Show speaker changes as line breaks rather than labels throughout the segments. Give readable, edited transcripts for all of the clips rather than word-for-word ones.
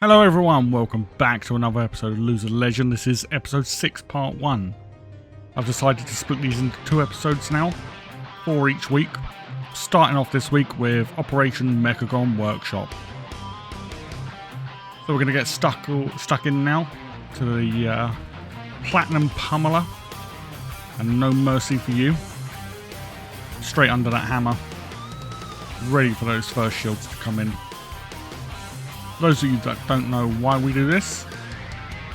Hello everyone, welcome back to another episode of Loser Legend. This is episode 6 part 1. I've decided to split these into 2 episodes now, 4 each week, starting off this week with Operation Meagon Workshop. So we're going to get stuck in now to the Platinum Pummeler, and no mercy for you. Straight under that hammer, ready for those first shields to come in. For those of you that don't know why we do this,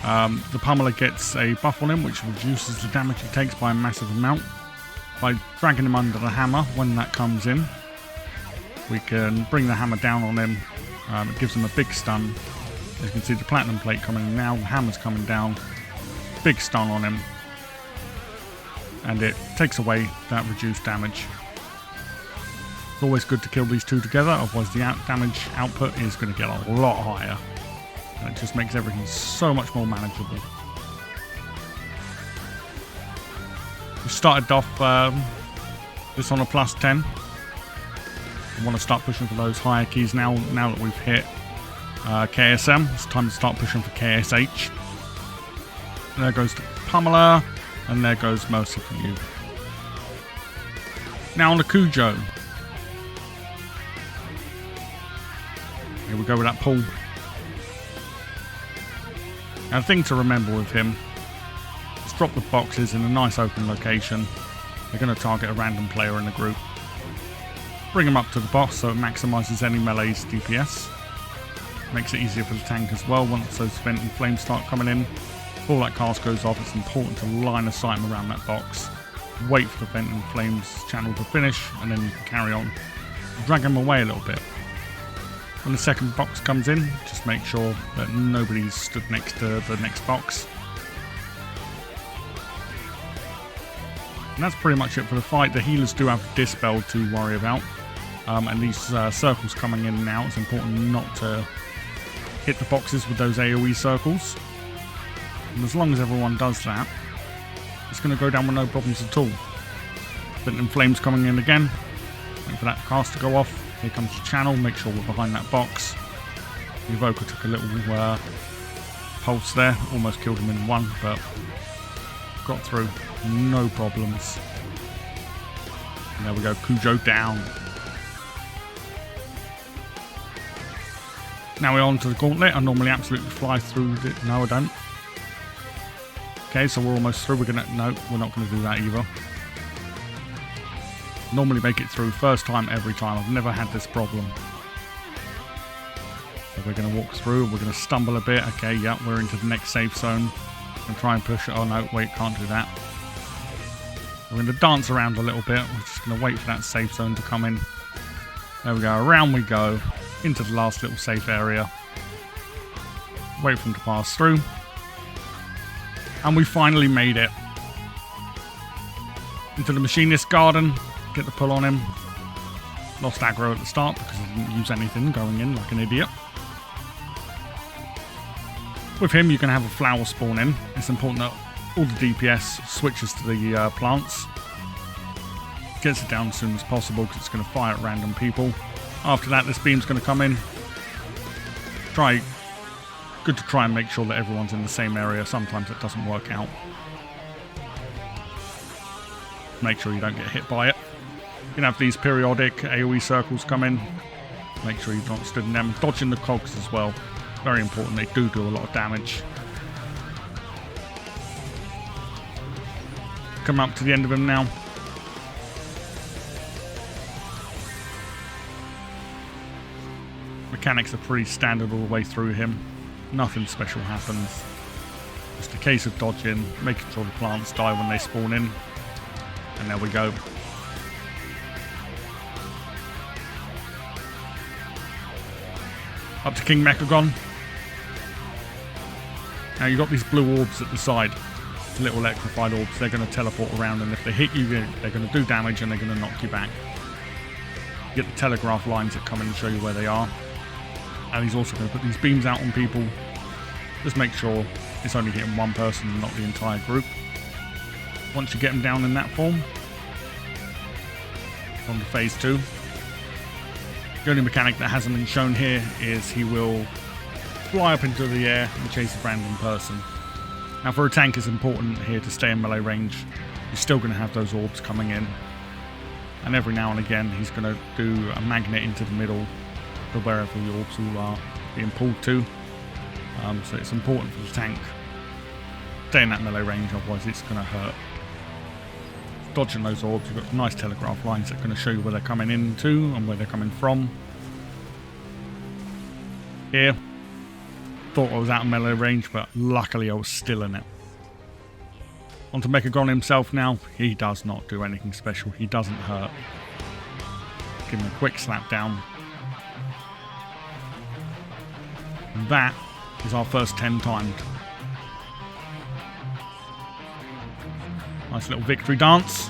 the Pummeler gets a buff on him which reduces the damage he takes by a massive amount. By dragging him under the hammer when that comes in, we can bring the hammer down on him. It gives him a big stun. As you can see, the platinum plate coming in now, the hammer's coming down, big stun on him, and it takes away that reduced damage. It's always good to kill these two together, otherwise the damage output is going to get a lot higher. And it just makes everything so much more manageable. We started off this on a plus 10. I want to start pushing for those higher keys now that we've hit KSM. It's time to start pushing for KSH. And there goes the Pummeler, and there goes Mercy for you. Now on the Cujo. Here we go with that pull. Now the thing to remember with him is drop the boxes in a nice open location. They're going to target a random player in the group. Bring him up to the boss so it maximises any melee's DPS. Makes it easier for the tank as well once those vent and flames start coming in. Before that cast goes off, it's important to line of sight him around that box. Wait for the vent and flames channel to finish, and then you can carry on. Drag him away a little bit. When the second box comes in, just make sure that nobody's stood next to the next box. And that's pretty much it for the fight. The healers do have Dispel to worry about. And these circles coming in now, it's important not to hit the boxes with those AoE circles. And as long as everyone does that, it's going to go down with no problems at all. Vent and flames coming in again. Wait for that cast to go off. Here comes the channel, make sure we're behind that box. The Evoker took a little pulse there, almost killed him in one, but got through, no problems. And there we go, Cujo down. Now we're on to the gauntlet. I normally absolutely fly through it. No, I don't. Okay, so we're almost through. No, we're not going to do that either. Normally make it through first time every time. I've never had this problem. So we're going to walk through. We're going to stumble a bit. Okay, yeah, we're into the next safe zone. And try and push it. Oh no, wait, can't do that. We're going to dance around a little bit. We're just going to wait for that safe zone to come in. There we go. Around we go into the last little safe area. Wait for them to pass through. And we finally made it. Into the Machinist Garden. Get the pull on him. Lost aggro at the start because I didn't use anything going in like an idiot. With him you can have a flower spawn in. It's important that all the DPS switches to the plants. Gets it down as soon as possible because it's going to fire at random people. After that this beam's going to come in. Good to try and make sure that everyone's in the same area. Sometimes it doesn't work out. Make sure you don't get hit by it. You can have these periodic AoE circles come in. Make sure you're not stood in them. Dodging the cogs as well. Very important. They do a lot of damage. Come up to the end of him now. Mechanics are pretty standard all the way through him. Nothing special happens. Just a case of dodging, making sure the plants die when they spawn in. And there we go. Up to King Meagon. Now you've got these blue orbs at the side. Little electrified orbs. They're going to teleport around, and if they hit you, they're going to do damage and they're going to knock you back. You get the telegraph lines that come in and show you where they are. And he's also going to put these beams out on people. Just make sure it's only hitting one person and not the entire group. Once you get them down in that form, on to phase 2. The only mechanic that hasn't been shown here is he will fly up into the air and chase a random person. Now for a tank, it's important here to stay in melee range. You're still going to have those orbs coming in. And every now and again, he's going to do a magnet into the middle to wherever the orbs all are being pulled to. So it's important for the tank. Stay in that melee range, otherwise it's going to hurt. Dodging those orbs, you've got nice telegraph lines that are going to show you where they're coming into and where they're coming from. Here, thought I was out of melee range, but luckily I was still in it. On to Meagon himself now. He does not do anything special. He doesn't hurt. Give him a quick slap down. And that is our first 10 timed. Nice little victory dance.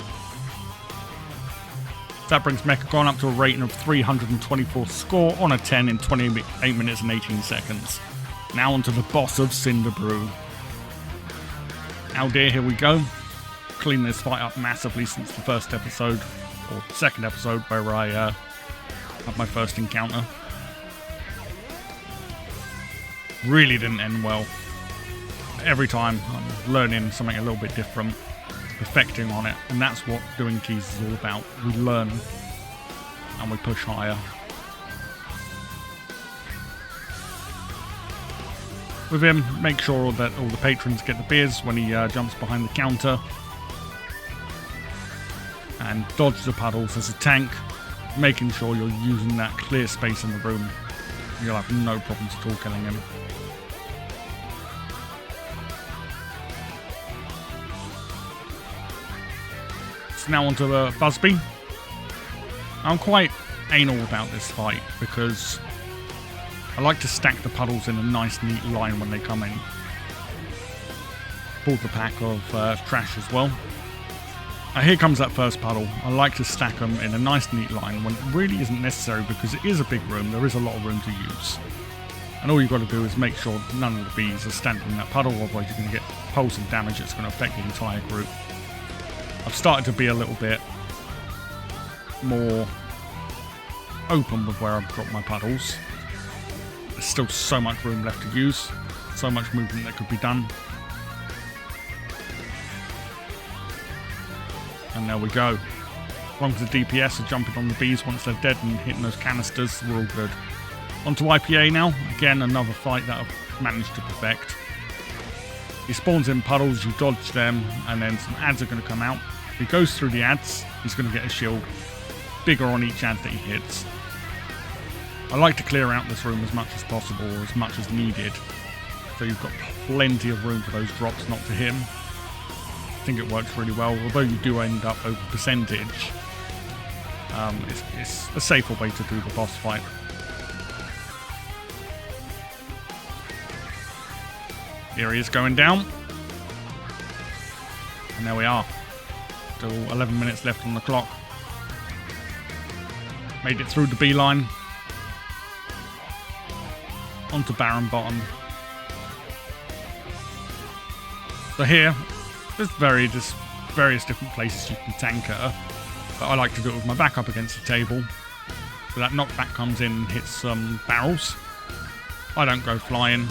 That brings Meagon up to a rating of 324 score on a 10 in 28 minutes and 18 seconds. Now onto the boss of Cinder Brew. Now dear, here we go. Clean this fight up massively since the first episode, or second episode, where I had my first encounter. Really didn't end well. Every time I'm learning something a little bit different, perfecting on it, and that's what doing keys is all about. We learn and we push higher. With him, make sure that all the patrons get the beers when he jumps behind the counter. And dodge the puddles as a tank, making sure you're using that clear space in the room. You'll have no problems at all killing him. So now onto the Busby. I'm quite anal about this fight because I like to stack the puddles in a nice neat line when they come in. Pull the pack of trash as well. Here comes that first puddle. I like to stack them in a nice neat line when it really isn't necessary because it is a big room. There is a lot of room to use. And all you've got to do is make sure none of the bees are standing in that puddle, otherwise you're going to get pulse and damage that's going to affect the entire group. I've started to be a little bit more open with where I've got my puddles. There's still so much room left to use, so much movement that could be done. And there we go. As long as the DPS are jumping on the bees once they're dead and hitting those canisters, we're all good. On to IPA now. Again, another fight that I've managed to perfect. He spawns in puddles, you dodge them, and then some ads are going to come out. If he goes through the ads, he's going to get a shield bigger on each ad that he hits. I like to clear out this room as much as possible, or as much as needed. So you've got plenty of room for those drops not to hit him. I think it works really well, although you do end up over percentage. It's a safer way to do the boss fight. Here he is going down. And there we are. Still 11 minutes left on the clock. Made it through the beeline. Onto Baron Bottom. So here, there's various different places you can tank her, but I like to do it with my back up against the table. So that knockback comes in and hits some barrels. I don't go flying.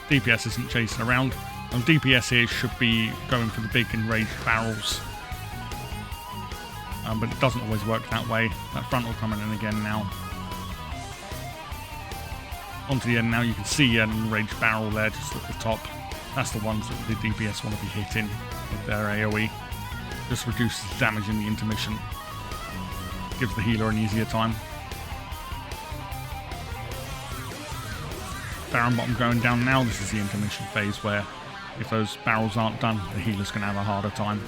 DPS isn't chasing around. And DPS here should be going for the big enraged barrels. But it doesn't always work that way. That front will come in again now. Onto the end now, you can see an enraged barrel there just at the top. That's the ones that the DPS want to be hitting with their AoE. Just reduces the damage in the intermission. Gives the healer an easier time. Baron Bottom going down now. This is the intermission phase where if those barrels aren't done, the healer's going to have a harder time.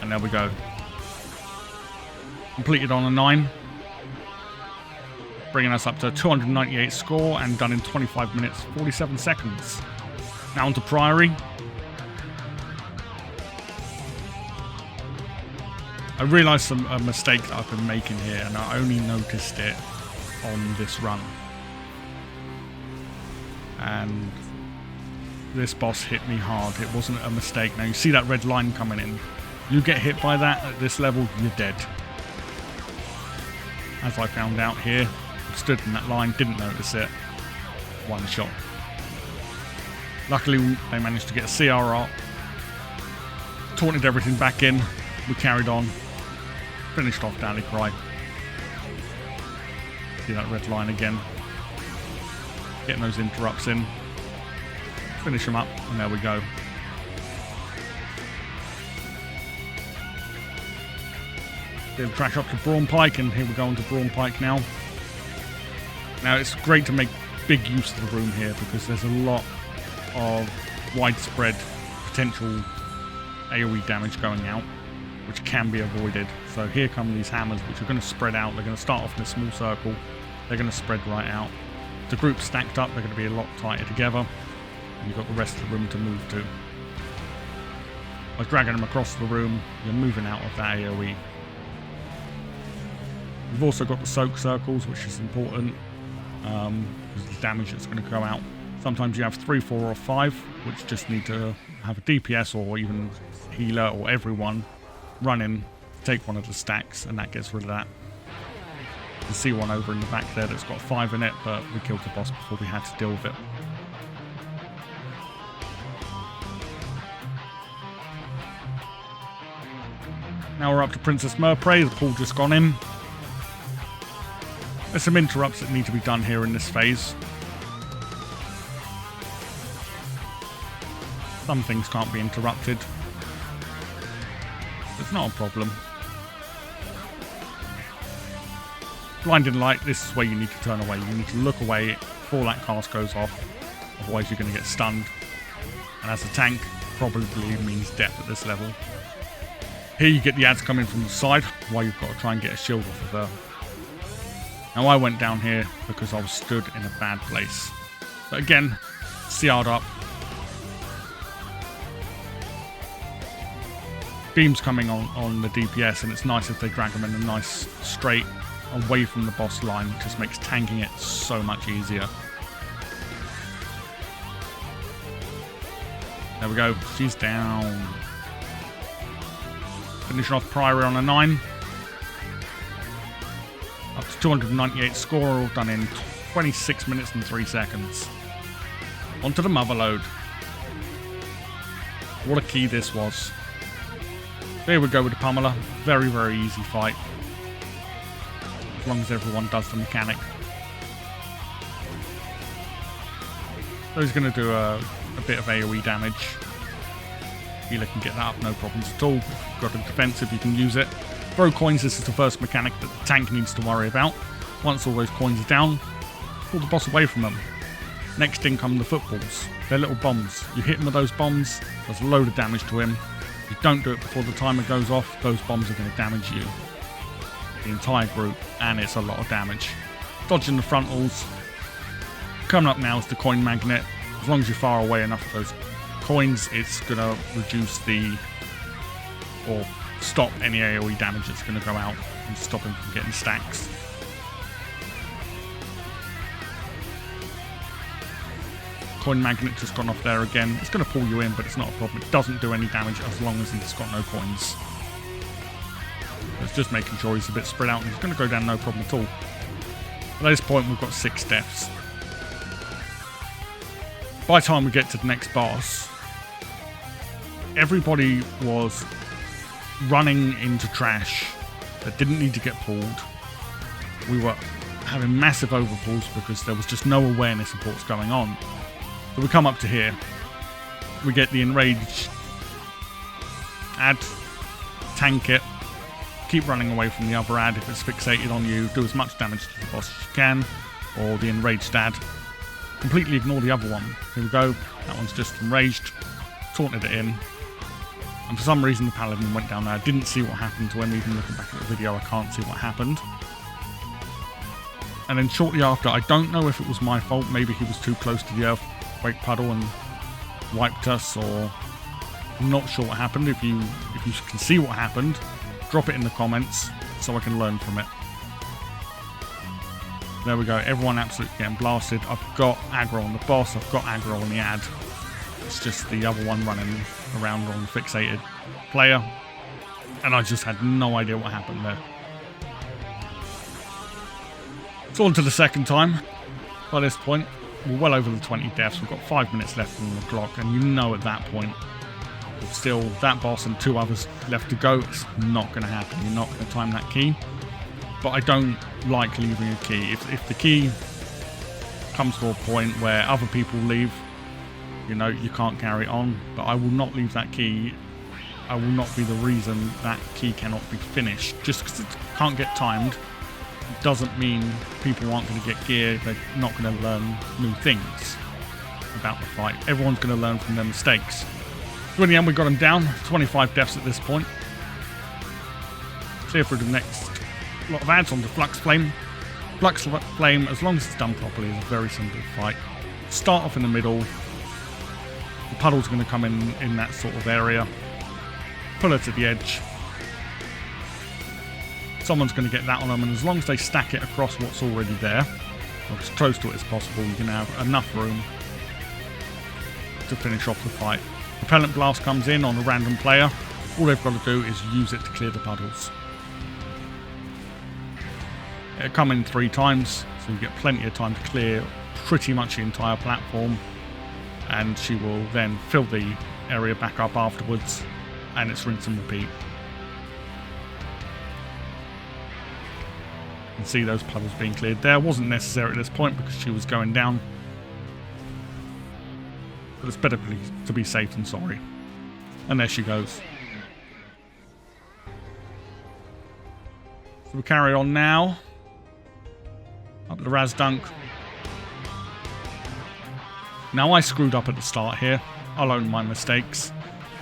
And there we go. Completed on a 9. Bringing us up to 298 score and done in 25 minutes, 47 seconds. Now on to Priaryy. I realised a mistake that I've been making here, and I only noticed it on this run. And this boss hit me hard. It wasn't a mistake. Now you see that red line coming in. You get hit by that at this level, you're dead. As I found out here, stood in that line, didn't notice it. one shot. Luckily, they managed to get a CRR, taunted everything back in, we carried on, finished off Cry. See that red line again. Getting those interrupts in. Finish them up, and there we go. Bit of trash up to Brawn Pike, and here we go on to Brawn Pike now. Now it's great to make big use of the room here because there's a lot of widespread potential AoE damage going out, which can be avoided. So here come these hammers, which are going to spread out. They're going to start off in a small circle. They're going to spread right out. The group stacked up, they're going to be a lot tighter together. And you've got the rest of the room to move to. By dragging them across the room, you're moving out of that AoE. We've also got the soak circles, which is important because of the damage that's going to go out. Sometimes you have 3, 4 or 5, which just need to have a DPS or even healer or everyone run in, take one of the stacks, and that gets rid of that. You can see one over in the back there that's got 5 in it, but we killed the boss before we had to deal with it. Now we're up to Princess Merprey, the pool just gone in. There's some interrupts that need to be done here in this phase. Some things can't be interrupted. It's not a problem. Blinding light, this is where you need to turn away. You need to look away before that cast goes off. Otherwise you're going to get stunned. And as a tank, probably means death at this level. Here you get the ads coming from the side, while you've got to try and get a shield off of her. Now I went down here because I was stood in a bad place. But again, CR'd up. Beams coming on the DPS, and it's nice if they drag them in a nice straight away from the boss line. It just makes tanking it so much easier. There we go, she's down. Finishing off Priaryy on a 9. Up to 298 score, all done in 26 minutes and 3 seconds. Onto the Motherlode. What a key this was. Here we go with the Pummeler. Very, very easy fight. As long as everyone does the mechanic. So he's going to do a bit of AoE damage. Healer can get that up, no problems at all. If you've got a defensive, you can use it. Throw coins, this is the first mechanic that the tank needs to worry about. Once all those coins are down, pull the boss away from them. Next in come the footballs. They're little bombs. You hit him with those bombs, does a load of damage to him. If you don't do it before the timer goes off, those bombs are going to damage you. The entire group, and it's a lot of damage. Dodging the frontals. Coming up now is the coin magnet. As long as you're far away enough of those coins, it's going to reduce or stop any AoE damage that's going to go out and stop him from getting stacks. Coin magnet just gone off there again. It's going to pull you in, but it's not a problem. It doesn't do any damage as long as he's got no coins. It's just making sure he's a bit spread out, and he's going to go down no problem at all. At this point, we've got 6 deaths. By the time we get to the next boss, everybody was running into trash that didn't need to get pulled. We were having massive overpulls because there was just no awareness of what's going on. So we come up to here, we get the enraged ad, tank it, keep running away from the other ad. If it's fixated on you, do as much damage to the boss as you can, or the enraged ad. Completely ignore the other one. Here we go, that one's just enraged, taunted it in. And for some reason the Paladin went down there. I didn't see what happened to him. Even looking back at the video, I can't see what happened. And then shortly after, I don't know if it was my fault. Maybe he was too close to the earthquake puddle and wiped us, or I'm not sure what happened. If you can see what happened, drop it in the comments so I can learn from it. There we go. Everyone absolutely getting blasted. I've got aggro on the boss. I've got aggro on the ad. It's just the other one running around on the fixated player, and I just had no idea what happened there. It's on to the second time by this point. we're well over the 20 deaths. We've got 5 minutes left on the clock, and you know at that point, with still that boss and 2 others left to go, it's not going to happen. You're not going to time that key. But I don't like leaving a key. If the key comes to a point where other people leave, you know, you can't carry on. But I will not leave that key. I will not be the reason that key cannot be finished. Just because it can't get timed doesn't mean people aren't going to get gear. They're not going to learn new things about the fight. Everyone's going to learn from their mistakes. So in the end, we got them down. 25 deaths at this point. Clear through the next lot of ads on the Flux Flame. Flux Flame, as long as it's done properly, is a very simple fight. Start off in the middle. The puddle's going to come in that sort of area. Pull her to the edge. Someone's going to get that on them, and as long as they stack it across what's already there, or as close to it as possible, you can have enough room to finish off the fight. Repellent Blast comes in on a random player. All they've got to do is use it to clear the puddles. It'll come in 3 times, so you get plenty of time to clear pretty much the entire platform, and she will then fill the area back up afterwards, and it's rinse and repeat. You can see those puddles being cleared there. Wasn't necessary at this point because she was going down. But it's better to be safe than sorry. And there she goes. So we carry on now. Up the Razdunk. Now I screwed up at the start here. I'll own my mistakes.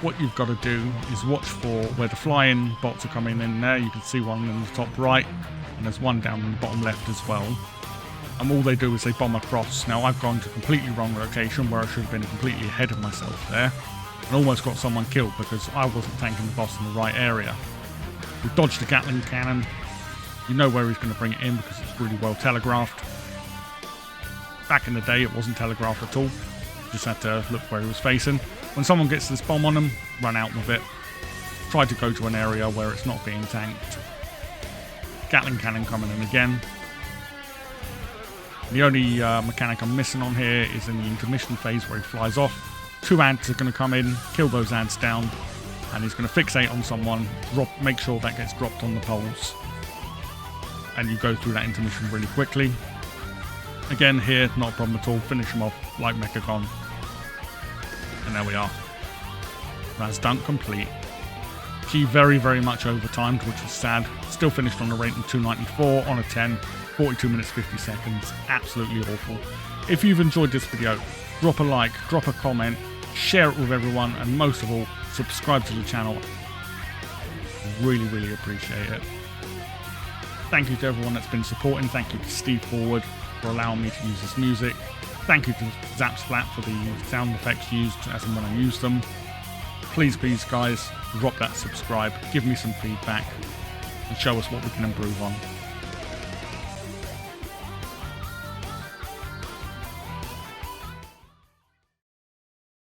What you've got to do is watch for where the flying bots are coming in there. You can see one in the top right. And there's one down in the bottom left as well. And all they do is they bomb across. Now I've gone to a completely wrong location where I should have been completely ahead of myself there. And almost got someone killed because I wasn't tanking the boss in the right area. We dodged the Gatling cannon. You know where he's going to bring it in because it's really well telegraphed. Back in the day it wasn't telegraphed at all. Just had to look where he was facing. When someone gets this bomb on them, run out with it. Try to go to an area where it's not being tanked. Gatling cannon coming in again. The only mechanic I'm missing on here is in the intermission phase where he flies off. 2 ants are going to come in, kill those ants down, and he's going to fixate on someone, make sure that gets dropped on the poles. And you go through that intermission really quickly. Again here, not a problem at all, finish him off like Meagon. And there we are. Razdunk complete. She very, very much overtimed, which is sad. Still finished on a rating 294 on a 10, 42 minutes 50 seconds. Absolutely awful. If you've enjoyed this video, drop a like, drop a comment, share it with everyone, and most of all, subscribe to the channel. Really, really appreciate it. Thank you to everyone that's been supporting. Thank you to Steve Forward for allowing me to use this music. Thank you to ZepezTTV for the sound effects used as and when I use them. Please, guys, drop that subscribe, give me some feedback, and show us what we can improve on.